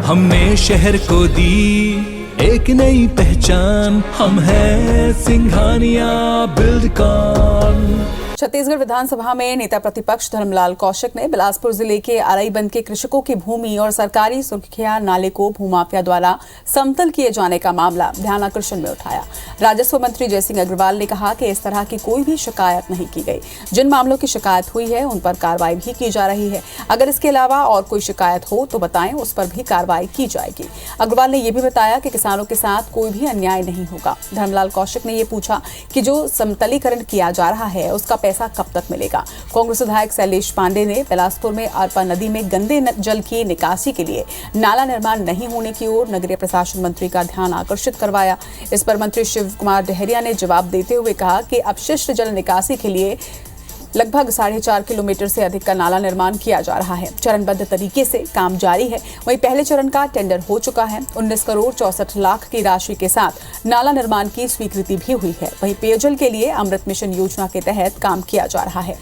हमने शहर को दी एक नई पहचान, हम हैं सिंघानिया बिल्डकॉन। छत्तीसगढ़ विधानसभा में नेता प्रतिपक्ष धर्मलाल कौशिक ने बिलासपुर जिले के अराईबंद के कृषकों की भूमि और सरकारी सुरखिया नाले को भूमाफिया द्वारा समतल किए जाने का मामला ध्यान आकर्षण में उठाया। राजस्व मंत्री जयसिंह अग्रवाल ने कहा कि इस तरह की कोई भी शिकायत नहीं की गई। जिन मामलों की शिकायत हुई है उन पर कार्रवाई भी की जा रही है। अगर इसके अलावा और कोई शिकायत हो तो बताएं, उस पर भी कार्रवाई की जाएगी। अग्रवाल ने यह भी बताया कि किसानों के साथ कोई भी अन्याय नहीं होगा। धर्मलाल कौशिक ने यह पूछा कि जो समतलीकरण किया जा रहा है उसका पैसा कब तक मिलेगा। कांग्रेस विधायक शैलेश पांडे ने बिलासपुर में अरपा नदी में गंदे जल की निकासी के लिए नाला निर्माण नहीं होने की ओर नगरीय प्रशासन मंत्री का ध्यान आकर्षित करवाया। इस पर मंत्री शिव कुमार डहरिया ने जवाब देते हुए कहा कि अपशिष्ट जल निकासी के लिए लगभग 4.5 किलोमीटर से अधिक का नाला निर्माण किया जा रहा है। चरणबद्ध तरीके से काम जारी है। वहीं पहले चरण का टेंडर हो चुका है। 19 करोड़ 64 लाख की राशि के साथ नाला निर्माण की स्वीकृति भी हुई है। वहीं पेयजल के लिए अमृत मिशन योजना के तहत काम किया जा रहा है।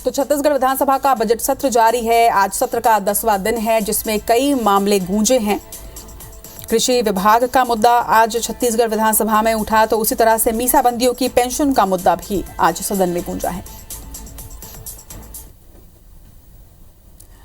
तो छत्तीसगढ़ विधानसभा का बजट सत्र जारी है। आज सत्र का 10वां दिन है, जिसमें कई मामले गूंजे हैं। कृषि विभाग का मुद्दा आज छत्तीसगढ़ विधानसभा में उठा, तो उसी तरह से मीसाबंदियों की पेंशन का मुद्दा भी आज सदन में गूंजा है।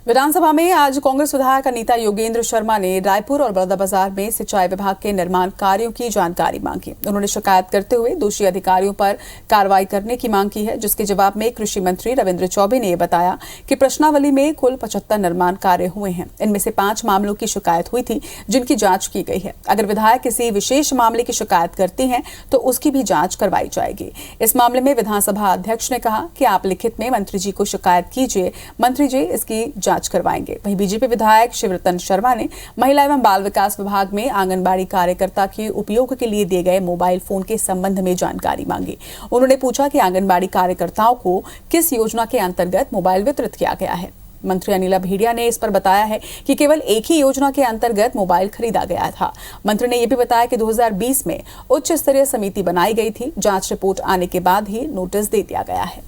विधानसभा में आज कांग्रेस विधायक अनीता योगेंद्र शर्मा ने रायपुर और बलौदाबाजार में सिंचाई विभाग के निर्माण कार्यों की जानकारी मांगी। उन्होंने शिकायत करते हुए दोषी अधिकारियों पर कार्रवाई करने की मांग की है, जिसके जवाब में कृषि मंत्री रविंद्र चौबे ने बताया कि प्रश्नावली में कुल 75 निर्माण कार्य हुए हैं। इनमें से 5 मामलों की शिकायत हुई थी, जिनकी जांच की गई है। अगर विधायक किसी विशेष मामले की शिकायत करती हैं तो उसकी भी जांच करवाई जाएगी। इस मामले में विधानसभा अध्यक्ष ने कहा कि आप लिखित में मंत्री जी को शिकायत कीजिए, मंत्री जी इसकी जांच करवाएंगे। वहीं बीजेपी विधायक शिवरतन शर्मा ने महिला एवं बाल विकास विभाग में आंगनबाड़ी कार्यकर्ता के उपयोग के लिए दिए गए मोबाइल फोन के संबंध में जानकारी मांगी। उन्होंने पूछा कि आंगनबाड़ी कार्यकर्ताओं को किस योजना के अंतर्गत मोबाइल वितरित किया गया है। मंत्री अनिला भेड़िया ने इस पर बताया है कि केवल एक ही योजना के अंतर्गत मोबाइल खरीदा गया था। मंत्री ने यह भी बताया कि 2020 में उच्च स्तरीय समिति बनाई गई थी। जांच रिपोर्ट आने के बाद ही नोटिस दे दिया गया है।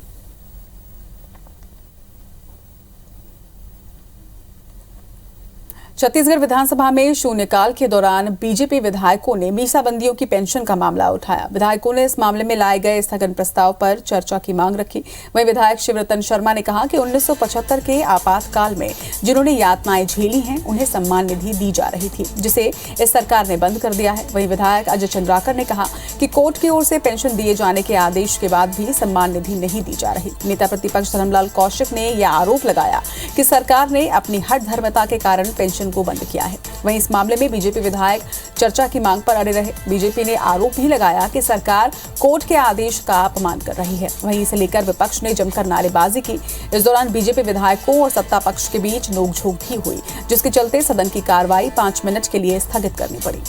छत्तीसगढ़ विधानसभा में शून्यकाल के दौरान बीजेपी विधायकों ने मीसाबंदियों की पेंशन का मामला उठाया। विधायकों ने इस मामले में लाए गए स्थगन प्रस्ताव पर चर्चा की मांग रखी। वहीं विधायक शिवरतन शर्मा ने कहा कि 1975 के आपातकाल में जिन्होंने यातनाएं झेली हैं उन्हें सम्मान निधि दी जा रही थी, जिसे इस सरकार ने बंद कर दिया है। वहीं विधायक अजय चंद्राकर ने कहा कि कोर्ट की ओर से पेंशन दिए जाने के आदेश के बाद भी सम्मान निधि नहीं दी जा रही। नेता प्रतिपक्ष धर्मलाल कौशिक ने यह आरोप लगाया कि सरकार ने अपनी हठ धर्मता के कारण पेंशन को बंद किया है। वहीं इस मामले में बीजेपी विधायक चर्चा की मांग पर अड़े रहे। बीजेपी ने आरोप भी लगाया कि सरकार कोर्ट के आदेश का अपमान कर रही है। वहीं इसे लेकर विपक्ष ने जमकर नारेबाजी की। इस दौरान बीजेपी विधायकों और सत्ता पक्ष के बीच नोकझोंक भी हुई, जिसके चलते सदन की कार्रवाई 5 मिनट के लिए स्थगित करनी पड़ी।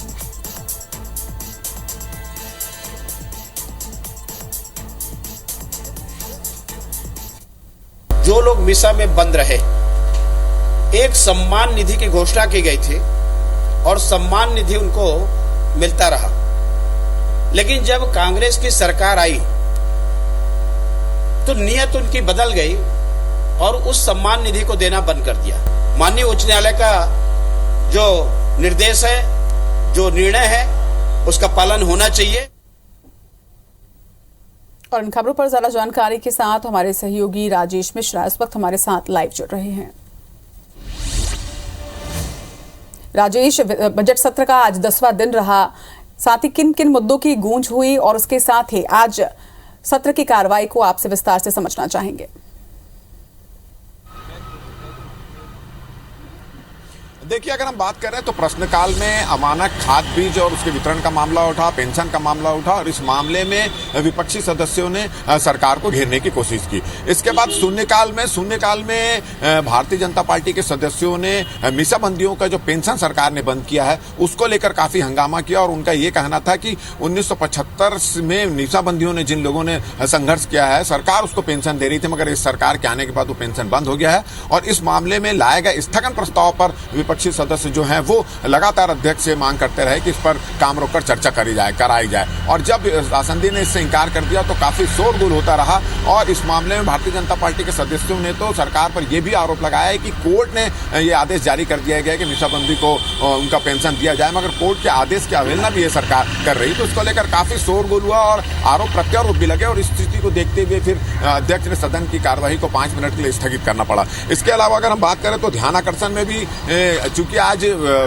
जो लोग मीसा में बंद रहे, एक सम्मान निधि की घोषणा की गई थी और सम्मान निधि उनको मिलता रहा। लेकिन जब कांग्रेस की सरकार आई तो नियत उनकी बदल गई और उस सम्मान निधि को देना बंद कर दिया। माननीय उच्च न्यायालय का जो निर्देश है, जो निर्णय है, उसका पालन होना चाहिए। और इन खबरों पर ज्यादा जानकारी के साथ हमारे सहयोगी राजेश मिश्रा इस वक्त हमारे साथ लाइव जुड़ रहे हैं। राजेश, बजट सत्र का आज 10वां दिन रहा, साथ ही किन किन मुद्दों की गूंज हुई और उसके साथ ही आज सत्र की कार्रवाई को आपसे विस्तार से समझना चाहेंगे। देखिए, अगर हम बात कर रहे हैं तो प्रश्नकाल में अमानक खाद बीज और उसके वितरण का मामला उठा, पेंशन का मामला उठा और इस मामले में विपक्षी सदस्यों ने सरकार को घेरने की कोशिश की। इसके बाद शून्यकाल में भारतीय जनता पार्टी के सदस्यों ने मीसाबंदियों का जो पेंशन सरकार ने बंद किया है उसको लेकर काफी हंगामा किया और उनका ये कहना था कि 1975 में मीसाबंदियों ने जिन लोगों ने संघर्ष किया है, सरकार उसको पेंशन दे रही थी, मगर इस सरकार के आने के बाद वो पेंशन बंद हो गया है। और इस मामले में लाए गए स्थगन प्रस्ताव पर विपक्षी सदस्य जो हैं वो लगातार अध्यक्ष से मांग करते रहे कि इस पर काम रोककर चर्चा कराई जाए। और जब आसंदी ने इससे इनकार कर दिया तो काफी शोरगुल होता रहा और इस मामले में भारतीय जनता पार्टी के सदस्यों ने तो सरकार पर यह भी आरोप लगाया है कि कोर्ट ने यह आदेश जारी कर दिया गया कि निशाबंदी को उनका पेंशन दिया जाए, मगर कोर्ट के आदेश की अवहेलना भी ये सरकार कर रही। तो इसको लेकर काफी शोरगुल हुआ और आरोप प्रत्यारोप भी लगे और इस स्थिति को देखते हुए फिर अध्यक्ष ने सदन की कार्यवाही को 5 मिनट के लिए स्थगित करना पड़ा। इसके अलावा अगर हम बात करें तो ध्यानाकर्षण में भी चूंकि आज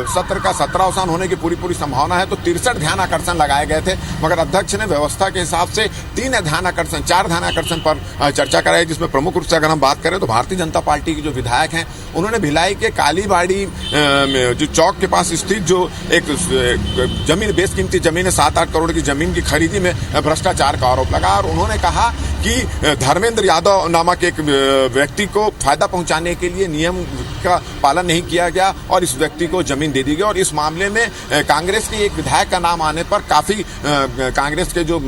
सत्र का 17वां अवसान होने की पूरी संभावना है तो 63 ध्यानाकर्षण लगाए गए थे, मगर अध्यक्ष ने व्यवस्था के हिसाब से 4 ध्यानाकर्षण पर चर्चा कराई, जिसमें प्रमुख रूप से अगर हम बात करें तो भारतीय जनता पार्टी के जो विधायक हैं उन्होंने भिलाई के कालीबाड़ी जो चौक के पास स्थित जो एक जमीन बेशकीमती जमीन है 7-8 करोड़ की जमीन की खरीदी में भ्रष्टाचार का आरोप लगा और उन्होंने कहा कि धर्मेंद्र यादव नामक एक व्यक्ति को फायदा पहुंचाने के लिए नियम का पालन नहीं किया गया और इस व्यक्ति को जमीन दे दी गई। और इस मामले में कांग्रेस के एक विधायक का नाम आने पर काफी कांग्रेस के जो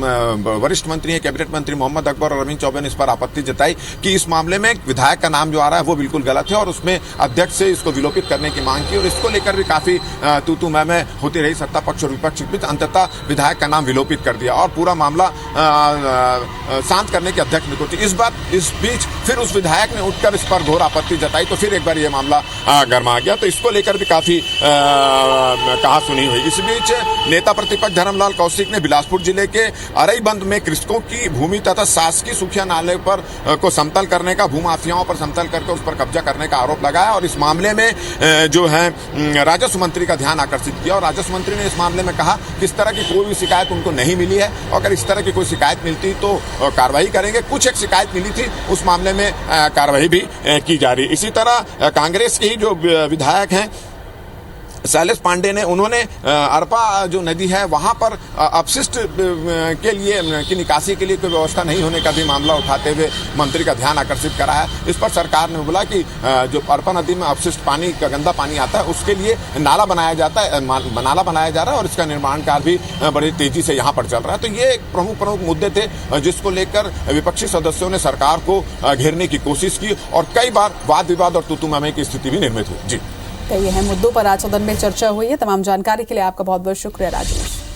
वरिष्ठ मंत्री हैं कैबिनेट मंत्री मोहम्मद अकबर और अरविंद चौबे ने इस पर आपत्ति जताई कि इस मामले में विधायक का नाम जो आ रहा है वो बिल्कुल गलत है और उसमें अध्यक्ष से इसको विलोपित करने की मांग की और इसको लेकर भी काफी तू मैं होती रही सत्ता पक्ष और विपक्ष के बीच। अंततः विधायक का नाम विलोपित कर दिया और पूरा मामला शांत करने के अध्यक्ष ने कोशिश। इस बीच फिर उस विधायक ने उठकर इस पर घोर आपत्ति जताई तो फिर एक बार ये मामला गर्मा गया, तो इसको लेकर भी काफी कहा सुनी हुई। इस बीच नेता प्रतिपक्ष धर्मलाल कौशिक ने बिलासपुर जिले के अरईबंद में कृषकों की भूमि तथा शासकीय सुखिया नाले पर को समतल करने का भूमाफियाओं पर समतल करके उस पर कब्जा करने का आरोप लगाया और इस मामले में जो है राजस्व मंत्री का ध्यान आकर्षित किया और राजस्व मंत्री ने इस मामले में कहा कि इस तरह की कोई भी शिकायत उनको नहीं मिली है और अगर इस तरह की कोई शिकायत मिलती तो कार्रवाई करेंगे। कुछ एक शिकायत मिली थी उस मामले में कार्रवाई भी की जा रही। इसी तरह कांग्रेस के ही जो विधायक हैं शैलेश पांडे ने उन्होंने अरपा जो नदी है वहां पर अपशिष्ट के लिए की निकासी के लिए कोई व्यवस्था नहीं होने का भी मामला उठाते हुए मंत्री का ध्यान आकर्षित कराया। इस पर सरकार ने बोला कि जो अरपा नदी में अपशिष्ट पानी का गंदा पानी आता है उसके लिए नाला बनाया जा रहा है और इसका निर्माण कार्य भी बड़ी तेजी से यहाँ पर चल रहा है। तो ये प्रमुख मुद्दे थे जिसको लेकर विपक्षी सदस्यों ने सरकार को घेरने की कोशिश की और कई बार वाद विवाद और तू-तू-मैं-मैं की स्थिति भी निर्मित हुई। जी, कई अहम मुद्दों पर आज सदन में चर्चा हुई है। तमाम जानकारी के लिए आपका बहुत बहुत शुक्रिया राजू।